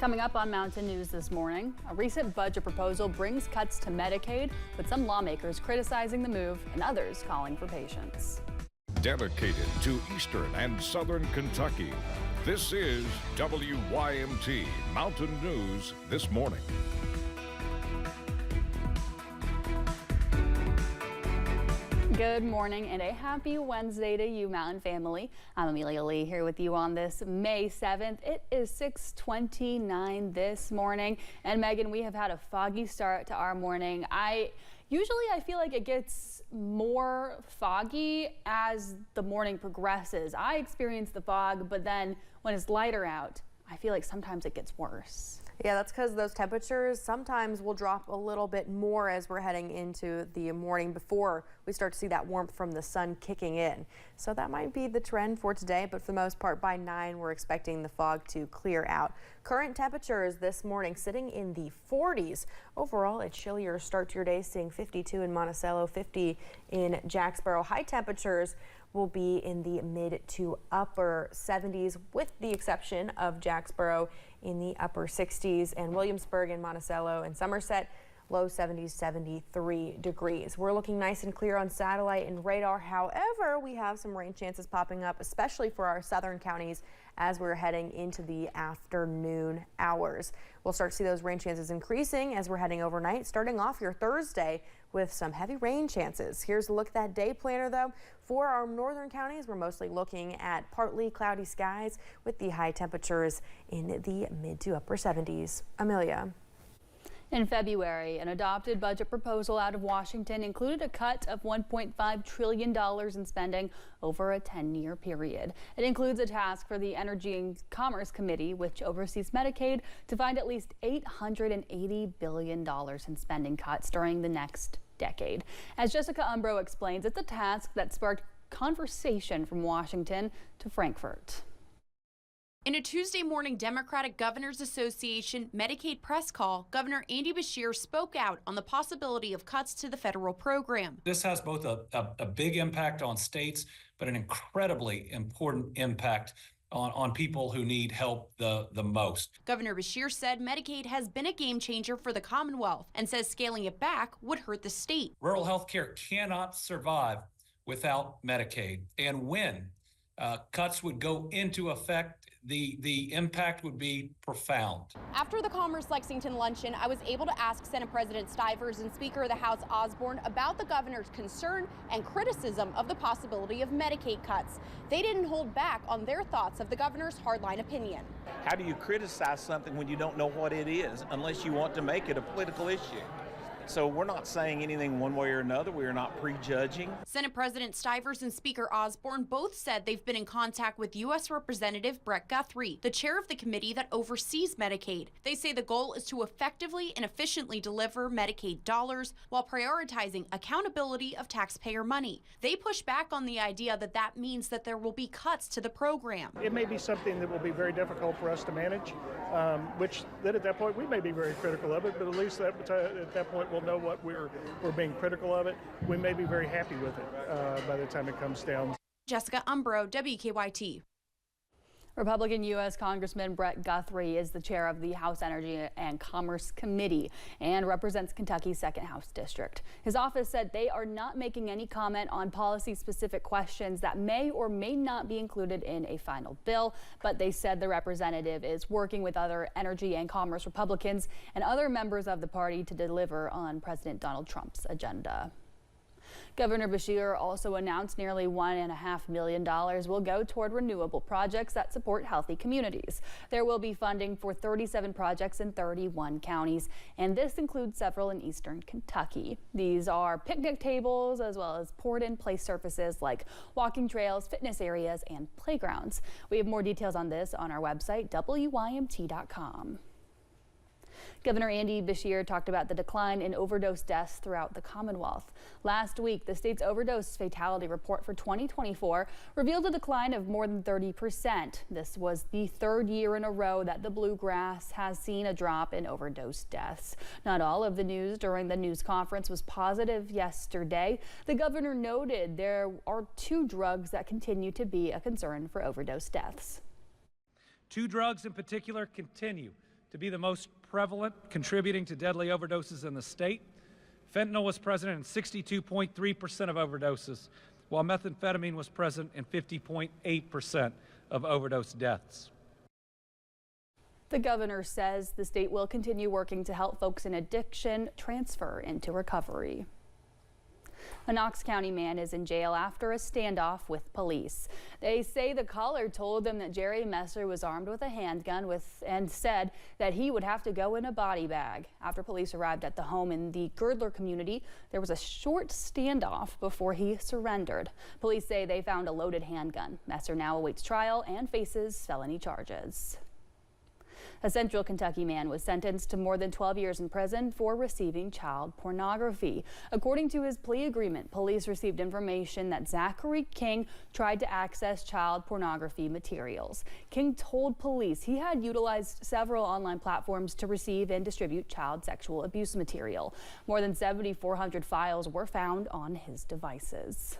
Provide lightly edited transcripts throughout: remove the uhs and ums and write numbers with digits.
Coming up on Mountain News this morning, a recent budget proposal brings cuts to Medicaid, with some lawmakers criticizing the move and others calling for patience. Dedicated to Eastern and Southern Kentucky, this is WYMT Mountain News this morning. Good morning and a happy Wednesday to you, Mountain family. I'm Amelia Lee here with you on this May 7th. It is 6:29 this morning. And Megan, we have had a foggy start to our morning. I feel like it gets more foggy as the morning progresses. I experience the fog, but then when it's lighter out, I feel like sometimes it gets worse. Yeah, that's because those temperatures sometimes will drop a little bit more as we're heading into the morning before we start to see that warmth from the sun kicking in. So that might be the trend for today, but for the most part by 9 we're expecting the fog to clear out. Current temperatures this morning sitting in the 40s. Overall, a chillier start to your day, seeing 52 in Monticello, 50 in Jacksboro. High temperatures will be in the mid to upper 70s, with the exception of Jacksboro in the upper 60s, and Williamsburg and Monticello and Somerset low 70s, 73 degrees. We're looking nice and clear on satellite and radar. However, we have some rain chances popping up, especially for our southern counties as we're heading into the afternoon hours. We'll start to see those rain chances increasing as we're heading overnight, starting off your Thursday with some heavy rain chances. Here's a look at that day planner, though. For our northern counties, we're mostly looking at partly cloudy skies with the high temperatures in the mid to upper 70s. Amelia. In February, an adopted budget proposal out of Washington included a cut of $1.5 trillion in spending over a 10-year period. It includes a task for the Energy and Commerce Committee, which oversees Medicaid, to find at least $880 billion in spending cuts during the next decade. As Jessica Umbro explains, it's a task that sparked conversation from Washington to Frankfurt. In a Tuesday morning Democratic Governors Association Medicaid press call, Governor Andy Beshear spoke out on the possibility of cuts to the federal program. This has both a big impact on states, but an incredibly important impact on people who need help the most. Governor Beshear said Medicaid has been a game changer for the Commonwealth and says scaling it back would hurt the state. Rural health care cannot survive without Medicaid. And when cuts would go into effect, the impact would be profound. After the Commerce Lexington luncheon, I was able to ask Senate President Stivers and Speaker of the House Osborne about the governor's concern and criticism of the possibility of Medicaid cuts. They didn't hold back on their thoughts of the governor's hardline opinion. How do you criticize something when you don't know what it is, unless you want to make it a political issue? So we're not saying anything one way or another. We are not prejudging. Senate President Stivers and Speaker Osborne both said they've been in contact with U.S. Representative Brett Guthrie, the chair of the committee that oversees Medicaid. They say the goal is to effectively and efficiently deliver Medicaid dollars while prioritizing accountability of taxpayer money. They push back on the idea that that means that there will be cuts to the program. It may be something that will be very difficult for us to manage, which then at that point we may be very critical of it, but at least at that point we'll know what we're being critical of it. We may be very happy with it by the time it comes down. Jessica Umbro, WKYT. Republican U.S. Congressman Brett Guthrie is the chair of the House Energy and Commerce Committee and represents Kentucky's 2nd House District. His office said they are not making any comment on policy-specific questions that may or may not be included in a final bill, but they said the representative is working with other Energy and Commerce Republicans and other members of the party to deliver on President Donald Trump's agenda. Governor Beshear also announced nearly $1.5 million will go toward renewable projects that support healthy communities. There will be funding for 37 projects in 31 counties, and this includes several in eastern Kentucky. These are picnic tables as well as poured-in play surfaces like walking trails, fitness areas, and playgrounds. We have more details on this on our website, WYMT.com. Governor Andy Beshear talked about the decline in overdose deaths throughout the Commonwealth. Last week, the state's overdose fatality report for 2024 revealed a decline of more than 30%. This was the 3rd year in a row that the Bluegrass has seen a drop in overdose deaths. Not all of the news during the news conference was positive yesterday. The governor noted there are 2 drugs that continue to be a concern for overdose deaths. 2 drugs in particular continue to be the most prevalent, contributing to deadly overdoses in the state. Fentanyl was present in 62.3% of overdoses, while methamphetamine was present in 50.8% of overdose deaths. The governor says the state will continue working to help folks in addiction transfer into recovery. A Knox County man is in jail after a standoff with police. They say the caller told them that Jerry Messer was armed with a handgun and said that he would have to go in a body bag. After police arrived at the home in the Girdler community, there was a short standoff before he surrendered. Police say they found a loaded handgun. Messer now awaits trial and faces felony charges. A Central Kentucky man was sentenced to more than 12 years in prison for receiving child pornography. According to his plea agreement, police received information that Zachary King tried to access child pornography materials. King told police he had utilized several online platforms to receive and distribute child sexual abuse material. More than 7,400 files were found on his devices.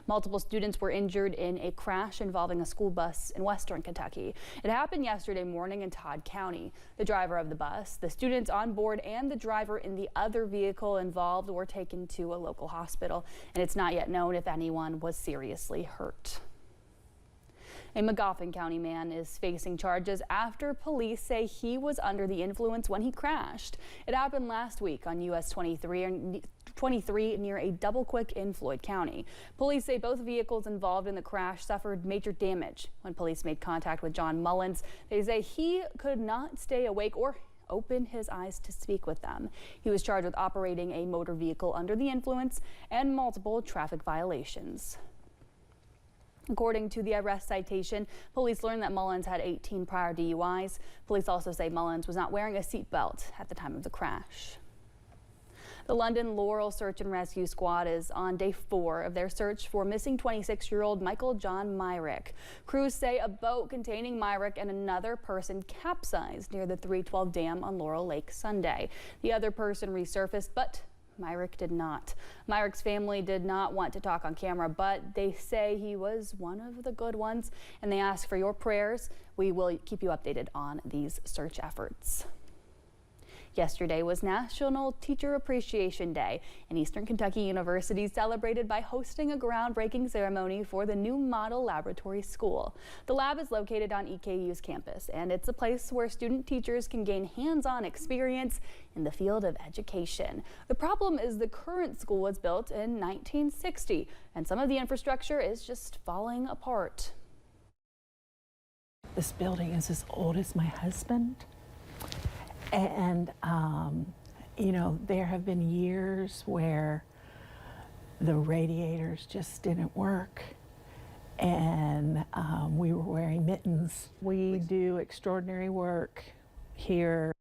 Multiple students were injured in a crash involving a school bus in western Kentucky. It happened yesterday morning in Todd County. The driver of the bus, the students on board, and the driver in the other vehicle involved were taken to a local hospital, and it's not yet known if anyone was seriously hurt. A Magoffin County man is facing charges after police say he was under the influence when he crashed. It happened last week on US 23 near a double quick in Floyd County. Police say both vehicles involved in the crash suffered major damage. When police made contact with John Mullins, they say he could not stay awake or open his eyes to speak with them. He was charged with operating a motor vehicle under the influence and multiple traffic violations. According to the arrest citation, police learned that Mullins had 18 prior DUIs. Police also say Mullins was not wearing a seatbelt at the time of the crash. The London Laurel Search and Rescue Squad is on day 4 of their search for missing 26-year-old Michael John Myrick. Crews say a boat containing Myrick and another person capsized near the 312 Dam on Laurel Lake Sunday. The other person resurfaced, but Myrick did not. Myrick's family did not want to talk on camera, but they say he was one of the good ones, and they ask for your prayers. We will keep you updated on these search efforts. Yesterday was National Teacher Appreciation Day, and Eastern Kentucky University celebrated by hosting a groundbreaking ceremony for the new model laboratory school. The lab is located on EKU's campus, and it's a place where student teachers can gain hands-on experience in the field of education. The problem is the current school was built in 1960, and some of the infrastructure is just falling apart. This building is as old as my husband. And, you know, there have been years where the radiators just didn't work. And we were wearing mittens. We do extraordinary work here.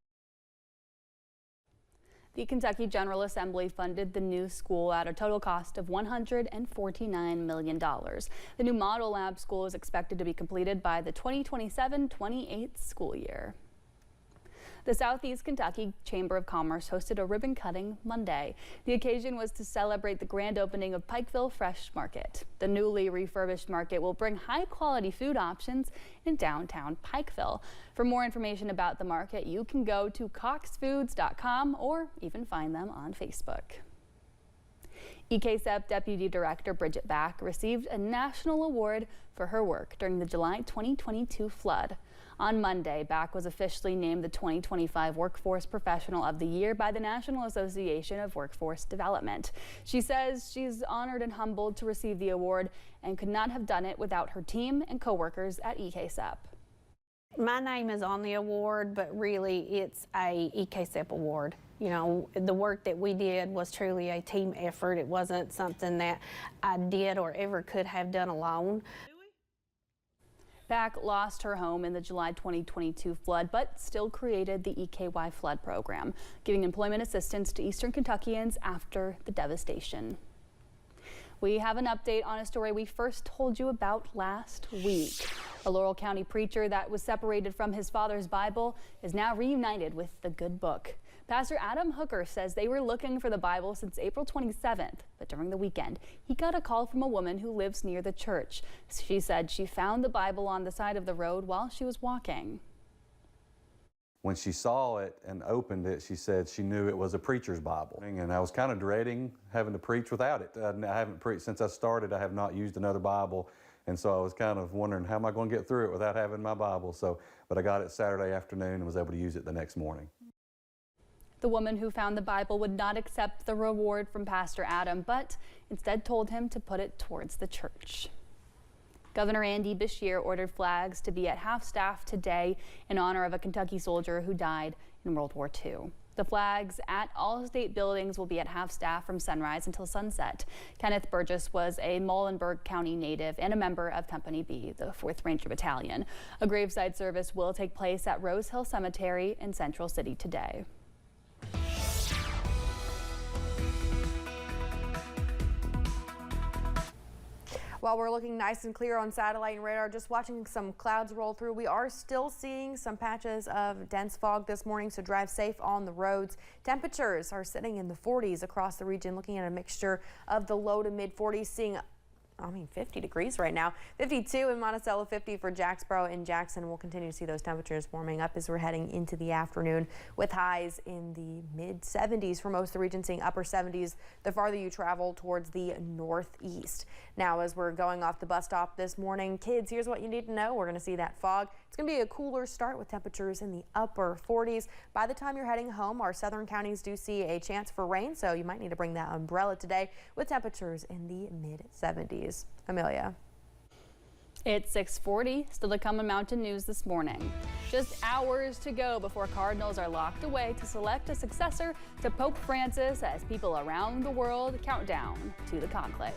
The Kentucky General Assembly funded the new school at a total cost of $149 million. The new model lab school is expected to be completed by the 2027-28 school year. The Southeast Kentucky Chamber of Commerce hosted a ribbon cutting Monday. The occasion was to celebrate the grand opening of Pikeville Fresh Market. The newly refurbished market will bring high-quality food options in downtown Pikeville. For more information about the market, you can go to coxfoods.com or even find them on Facebook. EKSEP Deputy Director Bridget Back received a national award for her work during the July 2022 flood. On Monday, Back was officially named the 2025 Workforce Professional of the Year by the National Association of Workforce Development. She says she's honored and humbled to receive the award and could not have done it without her team and coworkers at EKSEP. My name is on the award, but really it's a EKSEP award. You know, the work that we did was truly a team effort. It wasn't something that I did or ever could have done alone. Back lost her home in the July 2022 flood, but still created the EKY flood program, giving employment assistance to Eastern Kentuckians after the devastation. We have an update on a story we first told you about last week. A Laurel County preacher that was separated from his father's Bible is now reunited with the good book. Pastor Adam Hooker says they were looking for the Bible since April 27th, but during the weekend, he got a call from a woman who lives near the church. She said she found the Bible on the side of the road while she was walking. when she saw it and opened it, she said she knew it was a preacher's Bible. And I was kind of dreading having to preach without it. I haven't preached since I started. I have not used another Bible. And so I was kind of wondering, how am I going to get through it without having my Bible? But I got it Saturday afternoon and was able to use it the next morning. The woman who found the Bible would not accept the reward from Pastor Adam, but instead told him to put it towards the church. Governor Andy Beshear ordered flags to be at half-staff today in honor of a Kentucky soldier who died in World War II. The flags at all state buildings will be at half-staff from sunrise until sunset. Kenneth Burgess was a Muhlenberg County native and a member of Company B, the 4th Ranger Battalion. A graveside service will take place at Rose Hill Cemetery in Central City today. While we're looking nice and clear on satellite and radar, just watching some clouds roll through, we are still seeing some patches of dense fog this morning, so drive safe on the roads. Temperatures are sitting in the 40s across the region, looking at a mixture of the low to mid 40s, seeing 50 degrees right now. 52 in Monticello, 50 for Jacksboro and Jackson. We'll continue to see those temperatures warming up as we're heading into the afternoon, with highs in the mid 70s for most of the region, seeing upper 70s the farther you travel towards the northeast. Now, as we're going off the bus stop this morning, kids, here's what you need to know. We're going to see that fog. It's going to be a cooler start with temperatures in the upper 40s. By the time you're heading home, our southern counties do see a chance for rain, so you might need to bring that umbrella today, with temperatures in the mid 70s. Amelia. It's 6:40, still to come in Mountain News this morning. Just hours to go before Cardinals are locked away to select a successor to Pope Francis as people around the world count down to the conclave.